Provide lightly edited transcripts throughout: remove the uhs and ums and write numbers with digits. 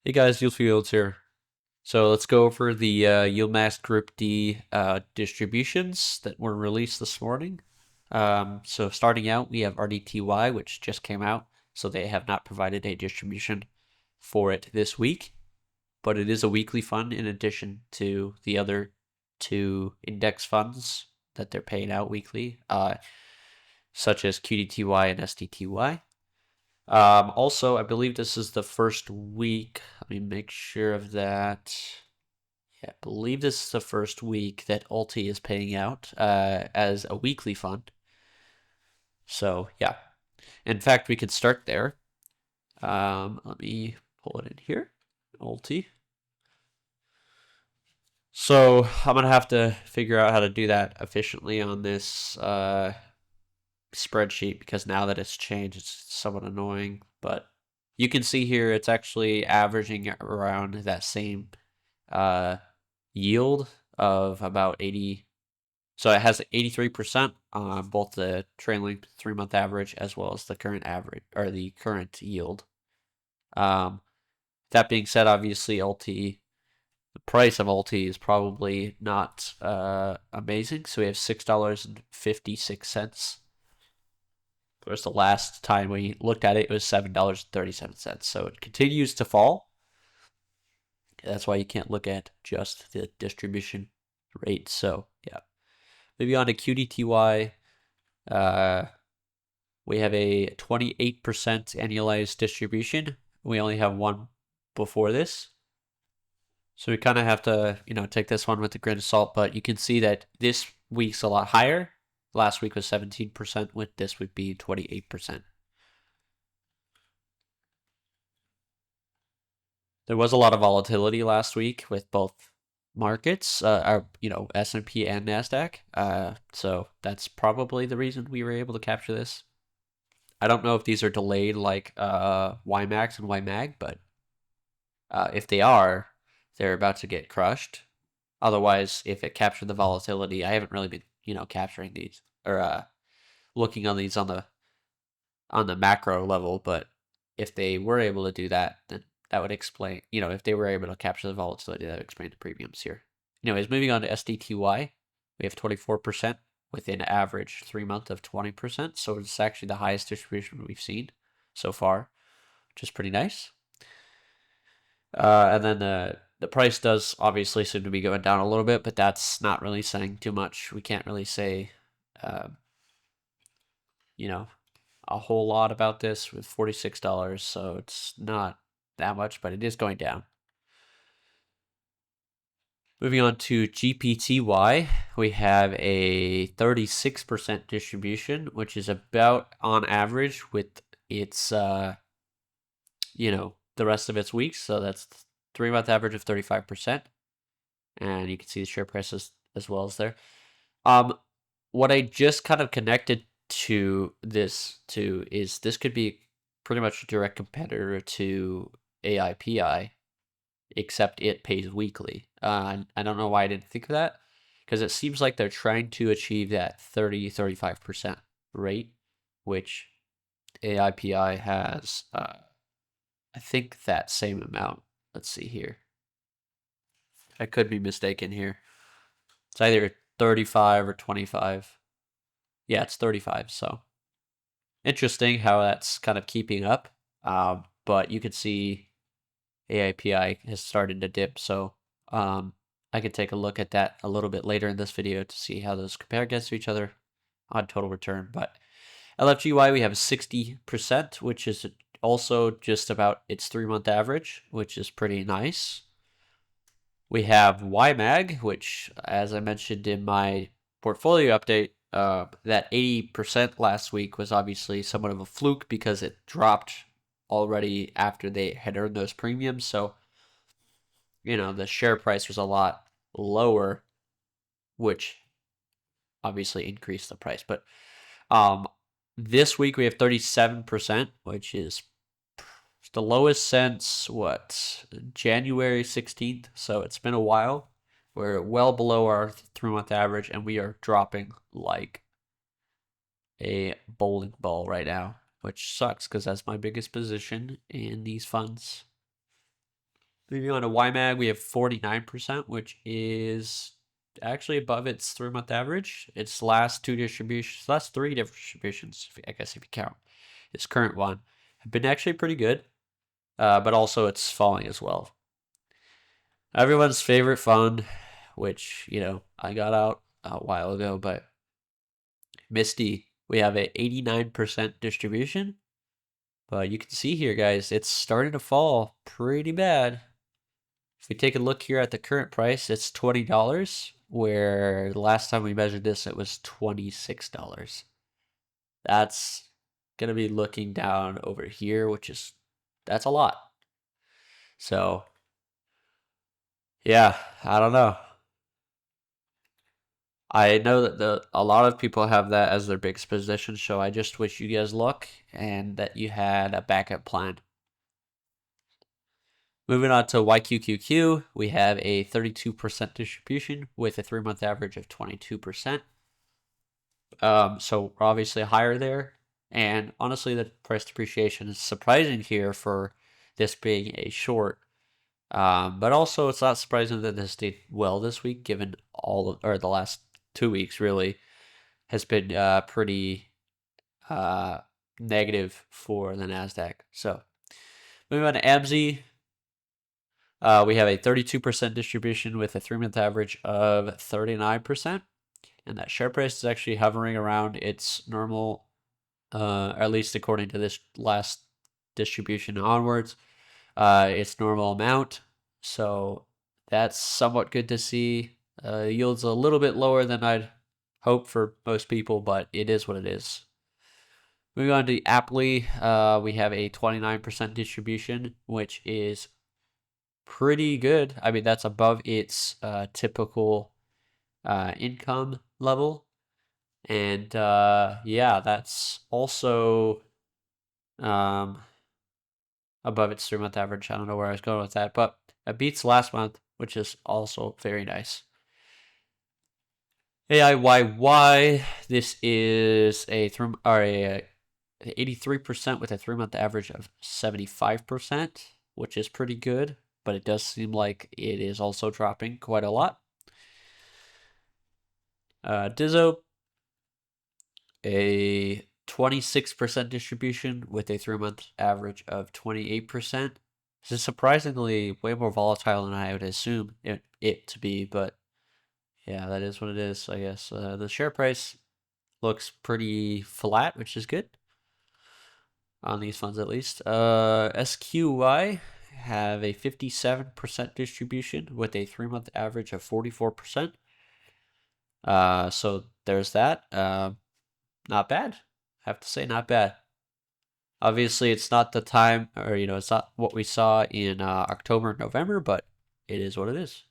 Hey guys, YieldFields here. So let's go over the YieldMax Group D distributions that were released this morning. So starting out, we have RDTY, which just came out. So they have not provided a distribution for it this week, but it is a weekly fund in addition to the other two index funds that they're paying out weekly, such as QDTY and SDTY. Also, I believe this is the first week. Let me make sure of that. Yeah, I believe this is the first week that Alti is paying out as a weekly fund. So, yeah. In fact, we could start there. Let me pull it in here. Alti. So, I'm going to have to figure out how to do that efficiently on this spreadsheet because now that it's changed, it's somewhat annoying. But you can see here it's actually averaging around that same yield of about 80. So it has 83% on both the trailing 3-month average as well as the current average or the current yield. That being said, obviously LT, the price of LT is probably not amazing. So we have $6.56. Of course, the last time we looked at it was $7.37. So it continues to fall. That's why you can't look at just the distribution rate. So yeah, moving on to QDTY, we have a 28% annualized distribution. We only have one before this, so we kind of have to take this one with a grain of salt. But you can see that this week's a lot higher. Last week was 17%, with this week being 28%. There was a lot of volatility last week with both markets, S&P and Nasdaq. So that's probably the reason we were able to capture this. I don't know if these are delayed like YMAX and YMAG, but if they are, they're about to get crushed. Otherwise, if it captured the volatility, I haven't really been capturing these or looking on these on the macro level, but if they were able to do that, then that would explain, if they were able to capture the volatility, that would explain the premiums here. Anyways, moving on to SDTY, we have 24% with an average 3-month of 20%. So it's actually the highest distribution we've seen so far, which is pretty nice. And then the price does obviously seem to be going down a little bit, but that's not really saying too much. We can't really say, a whole lot about this with $46, so it's not that much, but it is going down. Moving on to GPTY, we have a 36% distribution, which is about on average with its, the rest of its weeks. So that's 3-month average of 35%. And you can see the share prices as well as there. What I just kind of connected to this is this could be pretty much a direct competitor to AIPI, except it pays weekly. I don't know why I didn't think of that, because it seems like they're trying to achieve that 35% rate, which AIPI has, I think, that same amount. Let's see here. I could be mistaken here. It's either 35 or 25. Yeah, it's 35, so interesting how that's kind of keeping up. But you can see AIPI has started to dip, so I could take a look at that a little bit later in this video to see how those compare against each other on total return. But LFGY, we have 60%, which is also just about its 3-month average, which is pretty nice. We have YMAG, which, as I mentioned in my portfolio update, that 80% last week was obviously somewhat of a fluke because it dropped already after they had earned those premiums. So, the share price was a lot lower, which obviously increased the price. But this week we have 37%, which is the lowest since January 16th. So it's been a while. We're well below our 3-month average, and we are dropping like a bowling ball right now, which sucks because that's my biggest position in these funds. Moving on to YMAG, we have 49%, which is actually above its 3-month average. Its last three distributions, I guess if you count its current one, have been actually pretty good, but also it's falling as well. Everyone's favorite fund, which, I got out a while ago, but Misty, we have a 89% distribution. But you can see here, guys, it's starting to fall pretty bad. If we take a look here at the current price, it's $20, where the last time we measured this, it was $26. That's going to be looking down over here, that's a lot. So, yeah, I don't know. I know that a lot of people have that as their biggest position, so I just wish you guys luck and that you had a backup plan. Moving on to YQQQ, we have a 32% distribution with a 3-month average of 22%. So we're obviously higher there. And honestly, the price depreciation is surprising here for this being a short. But also, it's not surprising that this did well this week, given the last 2 weeks really has been pretty negative for the Nasdaq. So moving on to AMZ, we have a 32% distribution with a 3-month average of 39%. And that share price is actually hovering around its normal, at least according to this last distribution onwards, its normal amount. So that's somewhat good to see. Yield's a little bit lower than I'd hope for most people, but it is what it is. Moving on to Aptly, we have a 29% distribution, which is pretty good. I mean, that's above its typical income level. And yeah, that's also above its 3-month average. I don't know where I was going with that, but it beats last month, which is also very nice. AIYY, this is a 83% with a 3-month average of 75%, which is pretty good, but it does seem like it is also dropping quite a lot. Dizzo, a 26% distribution with a 3-month average of 28%. This is surprisingly way more volatile than I would assume it to be, but yeah, that is what it is, I guess. The share price looks pretty flat, which is good on these funds at least. SQY have a 57% distribution with a 3-month average of 44%. So there's that. Not bad. I have to say, not bad. Obviously, it's not the time, or it's not what we saw in October and November, but it is what it is.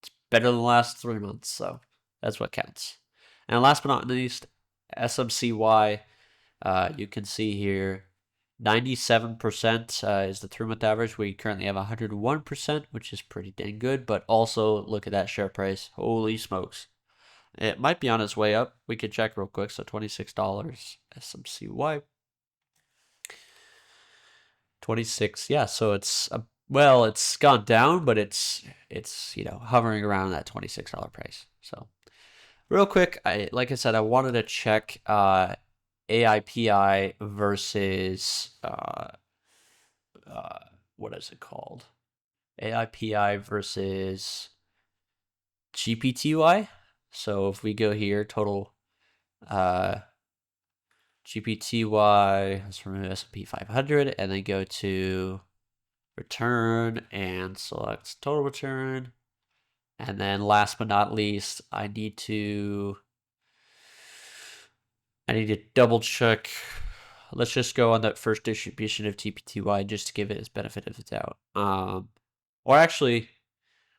It's better than the last 3 months, so that's what counts. And last but not least, SMCY. You can see here, 97% is the 3-month average. We currently have 101%, which is pretty dang good. But also, look at that share price. Holy smokes. It might be on its way up. We could check real quick. So $26 SMCY. 26. Yeah, so it's it's gone down, but it's hovering around that $26 price. So real quick, like I said, I wanted to check AIPI versus what is it called? AIPI versus GPTY. So if we go here, total GPTY, let's remove S&P 500, and then go to return and select total return. And then last but not least, I need to double check. Let's just go on that first distribution of TPTY just to give it its benefit of the doubt. Or actually,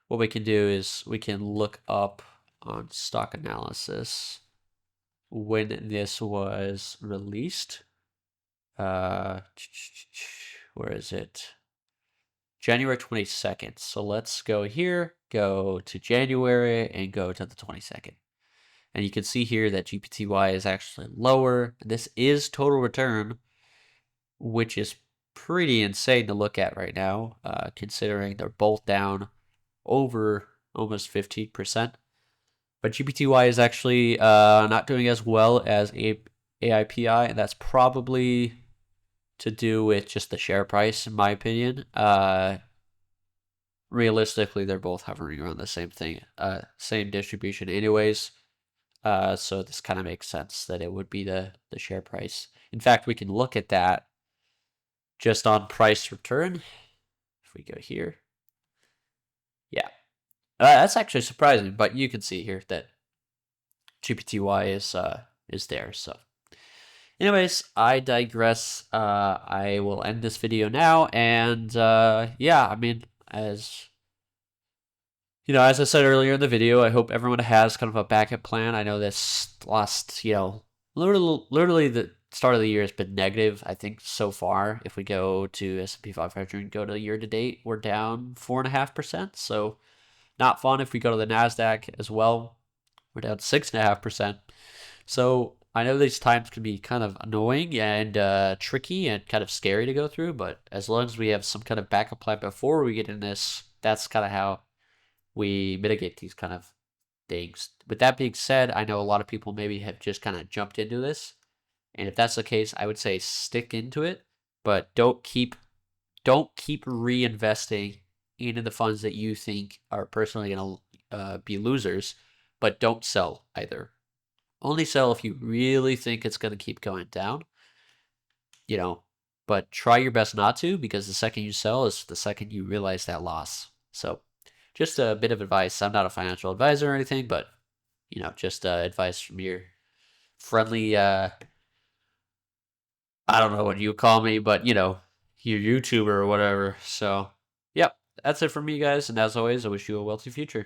what we can do is we can look up on stock analysis when this was released. Where is it? January 22nd. So let's go here, go to January, and go to the 22nd. And you can see here that GPTY is actually lower. This is total return, which is pretty insane to look at right now, considering they're both down over almost 15%. But GPTY is actually not doing as well as AIPI, and that's probably to do with just the share price, in my opinion. Realistically, they're both hovering around the same thing, same distribution anyways. So this kind of makes sense that it would be the share price. In fact, we can look at that just on price return. If we go here. Yeah. That's actually surprising, but you can see here that GPTY is there. So anyways, I digress. I will end this video now, and yeah, I mean, as as I said earlier in the video, I hope everyone has kind of a backup plan. I know this last, literally the start of the year has been negative, I think, so far. If we go to S&P 500 and go to year to date, we're down 4.5%. So not fun. If we go to the NASDAQ as well, we're down 6.5%. So I know these times can be kind of annoying and tricky and kind of scary to go through, but as long as we have some kind of backup plan before we get in this, that's kind of how we mitigate these kind of things. With that being said, I know a lot of people maybe have just kind of jumped into this. And if that's the case, I would say stick into it, but don't keep reinvesting into the funds that you think are personally going to be losers, but don't sell either. Only sell if you really think it's going to keep going down, but try your best not to, because the second you sell is the second you realize that loss. So just a bit of advice. I'm not a financial advisor or anything, but just advice from your friendly I don't know what you call me, but your YouTuber or whatever. So yep, that's it from me, guys, and as always, I wish you a wealthy future.